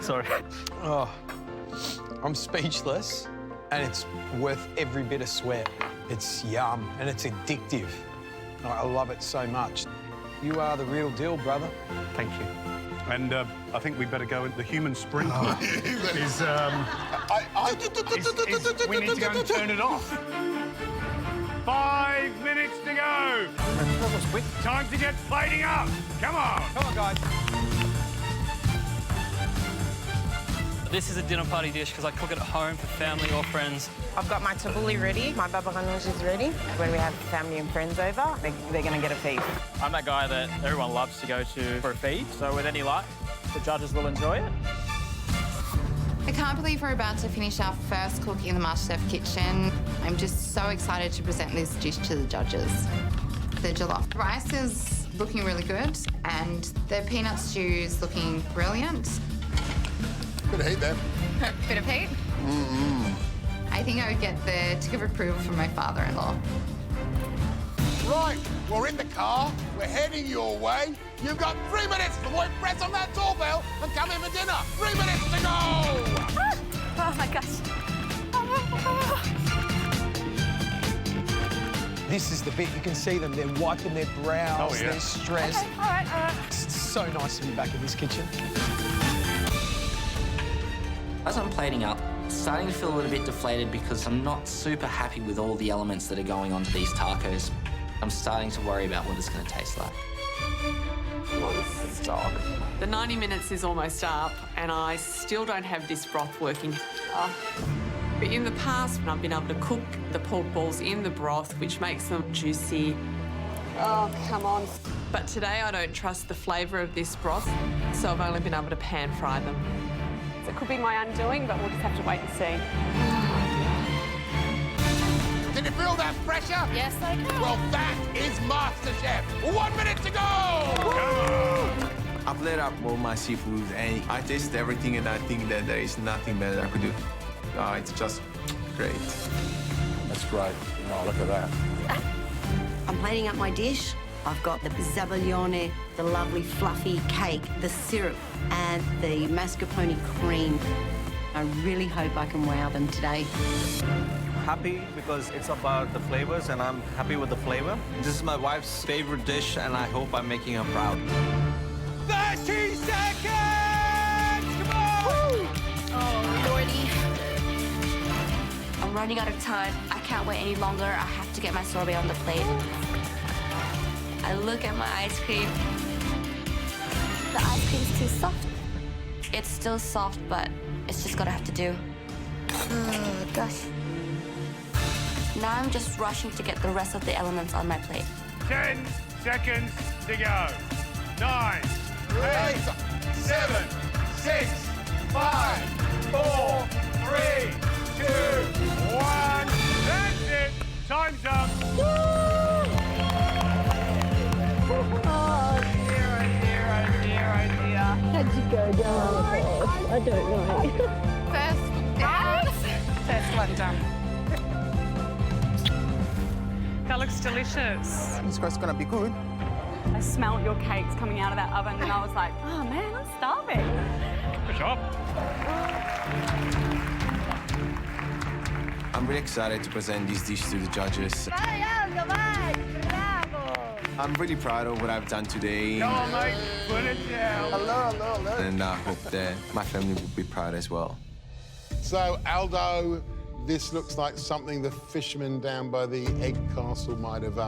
Sorry. Oh, I'm speechless, and it's worth every bit of sweat. It's yum, and it's addictive. I love it so much. You are the real deal, brother. Thank you. And I think we better go. The human sprinkler is, we need to go and turn it off. 5 minutes to go. That was quick. Time to get plating up. Come on. Come on, guys. This is a dinner party dish because I cook it at home for family or friends. I've got my tabbouleh ready, my baba ganoush is ready. When we have family and friends over, they're going to get a feast. I'm that guy that everyone loves to go to for a feed, so with any luck, the judges will enjoy it. I can't believe we're about to finish our first cook in the MasterChef kitchen. I'm just so excited to present this dish to the judges. The jollof rice is looking really good, and the peanut stew is looking brilliant. Bit of heat there. Bit of heat? I think I would get the tick of approval from my father-in-law. Right, we're in the car. We're heading your way. You've got 3 minutes to press on that doorbell and come in for dinner. 3 minutes to go! Oh, my gosh. This is the bit you can see them. They're wiping their brows. Oh, yeah. They're stressed. Okay, all right. It's so nice to be back in this kitchen. As I'm plating up, starting to feel a little bit deflated because I'm not super happy with all the elements that are going onto these tacos. I'm starting to worry about what it's going to taste like. Stop. The 90 minutes is almost up, and I still don't have this broth working. But in the past, when I've been able to cook the pork balls in the broth, which makes them juicy. Oh, come on. But today, I don't trust the flavour of this broth, so I've only been able to pan fry them. So it could be my undoing, but we'll just have to wait and see. Can you feel that pressure? Yes, I can. Well, that is MasterChef. 1 minute to go! I've laid up all my seafood and I taste everything and I think that there is nothing better I could do. It's just great. That's great. Oh, look at that. I'm plating up my dish. I've got the zabaione, the lovely fluffy cake, the syrup, and the mascarpone cream. I really hope I can wow them today. Happy because it's about the flavors and I'm happy with the flavor. This is my wife's favorite dish and I hope I'm making her proud. 30 seconds! Come on! Oh, Lordy. I'm running out of time. I can't wait any longer. I have to get my sorbet on the plate. I look at my ice cream. The ice cream's too soft. It's still soft, but it's just gonna have to do. Oh, gosh. Now I'm just rushing to get the rest of the elements on my plate. 10 seconds to go. 9, 8, 7, 6, 5, 4, 3, 2, 1. That's it. Time's up. Oh, dear, oh, dear, oh, dear, oh, dear. How'd you go down? I don't know. First down. First one done. That looks delicious. This guy's gonna be good. I smelled your cakes coming out of that oven and I was like, oh man, I'm starving. Good job. I'm really excited to present this dish to the judges. I'm really proud of what I've done today. Come on, mate. Put it down. Hello. And I hope that my family will be proud as well. So, Aldo, this looks like something the fishermen down by the egg castle might have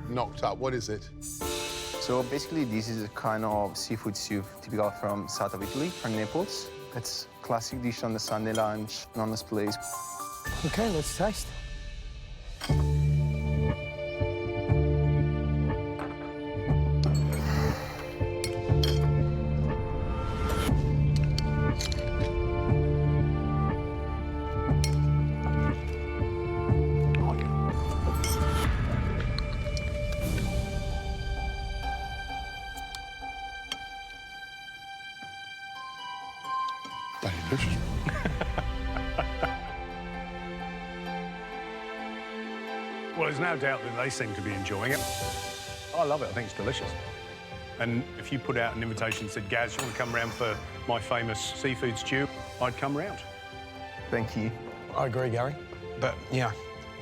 knocked up. What is it? So basically, this is a kind of seafood soup typical from south of Italy, from Naples. It's a classic dish on the Sunday lunch, nonna's place. Okay, let's taste. Delicious. Well, there's no doubt that they seem to be enjoying it. I love it. I think it's delicious. And if you put out an invitation and said, Gaz, you want to come round for my famous seafood stew, I'd come round. Thank you. I agree, Gary. But, you know,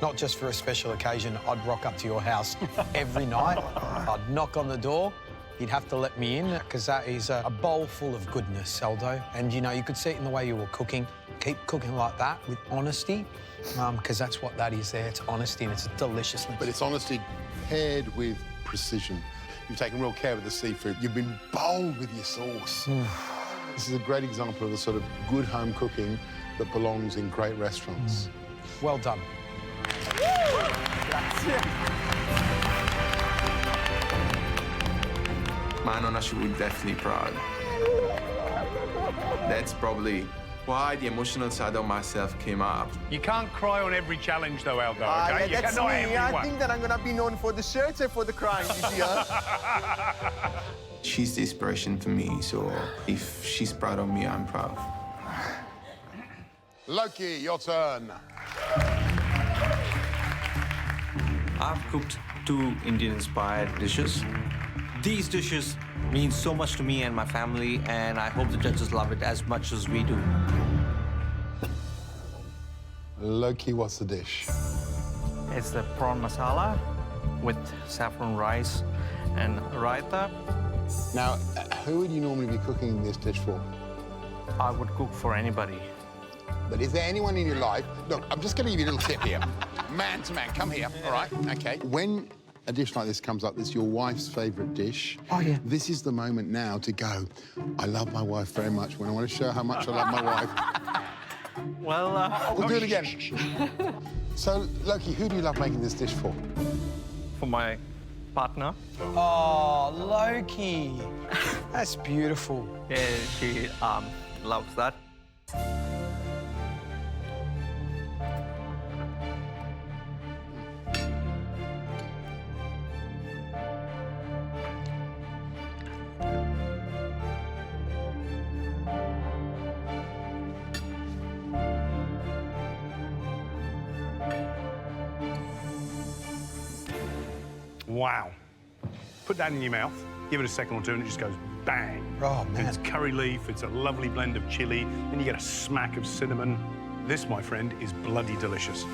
not just for a special occasion, I'd rock up to your house every night. I'd knock on the door. You'd have to let me in, because that is a bowl full of goodness, Aldo. And, you know, you could see it in the way you were cooking. Keep cooking like that with honesty, because that's what that is there. It's honesty and it's deliciousness. But it's honesty paired with precision. You've taken real care with the seafood. You've been bold with your sauce. This is a great example of the sort of good home cooking that belongs in great restaurants. Well done. My nonna should be definitely proud. That's probably why the emotional side of myself came up. You can't cry on every challenge, though, Aldo, OK? You That's cannot me. everyone. I think that I'm gonna be known for the shirts and for the crying this year. She's the inspiration for me, so if she's proud of me, I'm proud. Loki, your turn. I've cooked 2 Indian-inspired dishes. These dishes mean so much to me and my family, and I hope the judges love it as much as we do. Loki, what's the dish? It's the prawn masala with saffron rice and raita. Now, who would you normally be cooking this dish for? I would cook for anybody. But is there anyone in your life... Look, I'm just going to give you a little tip here. Man to man, come here, all right? OK. When a dish like this comes up, that's your wife's favourite dish. Oh, yeah. This is the moment now to go, I love my wife very much. When I want to show how much I love my wife. Well, We'll do it again. So, Loki, who do you love making this dish for? for my partner. Oh, Loki. That's beautiful. Yeah, she loves that. Wow. Put that in your mouth, give it a second or two, and it just goes bang. Oh, man. And it's curry leaf, it's a lovely blend of chili, and you get a smack of cinnamon. This, my friend, is bloody delicious.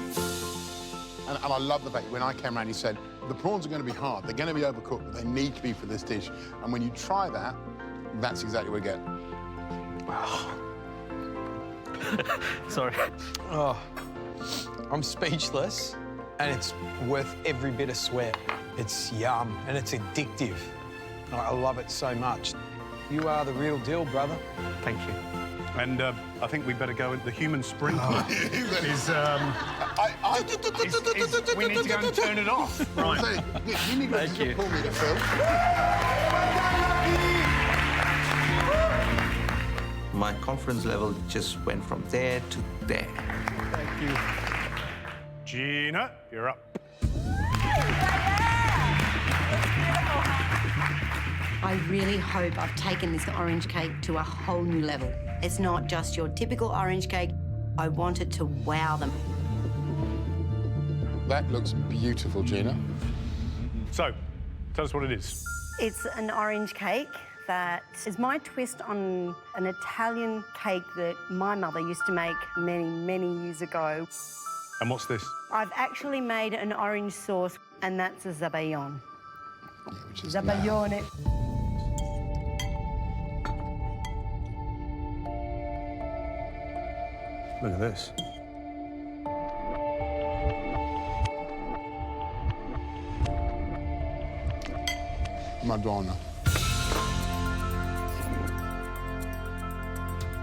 And I love the fact when I came around, he said, the prawns are going to be hard, they're going to be overcooked, but they need to be for this dish. And when you try that, that's exactly what you get. Sorry. Oh, I'm speechless, and it's worth every bit of sweat. It's yum, and it's addictive. I love it so much. You are the real deal, brother. Thank you. And I think we better go into the human sprinkler. We need to go and turn it off. Right. So, you need Thank to you. pull me to film. My confidence level just went from there to there. Thank you. Gina, you're up. I really hope I've taken this orange cake to a whole new level. It's not just your typical orange cake. I want it to wow them. That looks beautiful, Gina. So, tell us what it is. It's an orange cake that is my twist on an Italian cake that my mother used to make many, many years ago. And what's this? I've actually made an orange sauce, and that's a zabaione. Yeah, which is Zabaione. Look at this. Madonna.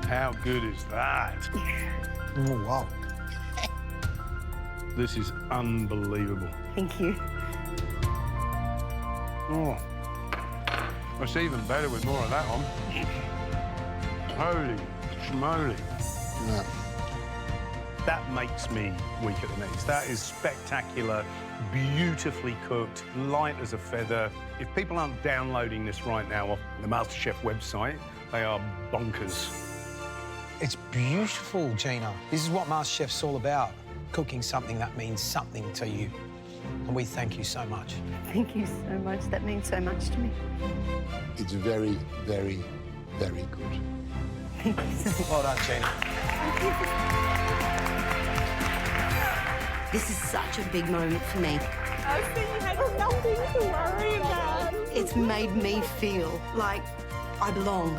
How good is that? Oh, wow. This is unbelievable. Thank you. Oh, it's even better with more of that on. Holy schmoly. Yeah. That makes me weak at the knees. That is spectacular, beautifully cooked, light as a feather. If people aren't downloading this right now off the MasterChef website, they are bonkers. It's beautiful, Gina. This is what MasterChef's all about. Cooking something that means something to you. And we thank you so much. Thank you so much. That means so much to me. It's very, very, very good. Thank you so much. Well done, Gina. This is such a big moment for me. I see you have nothing to worry about. It's made me feel like I belong.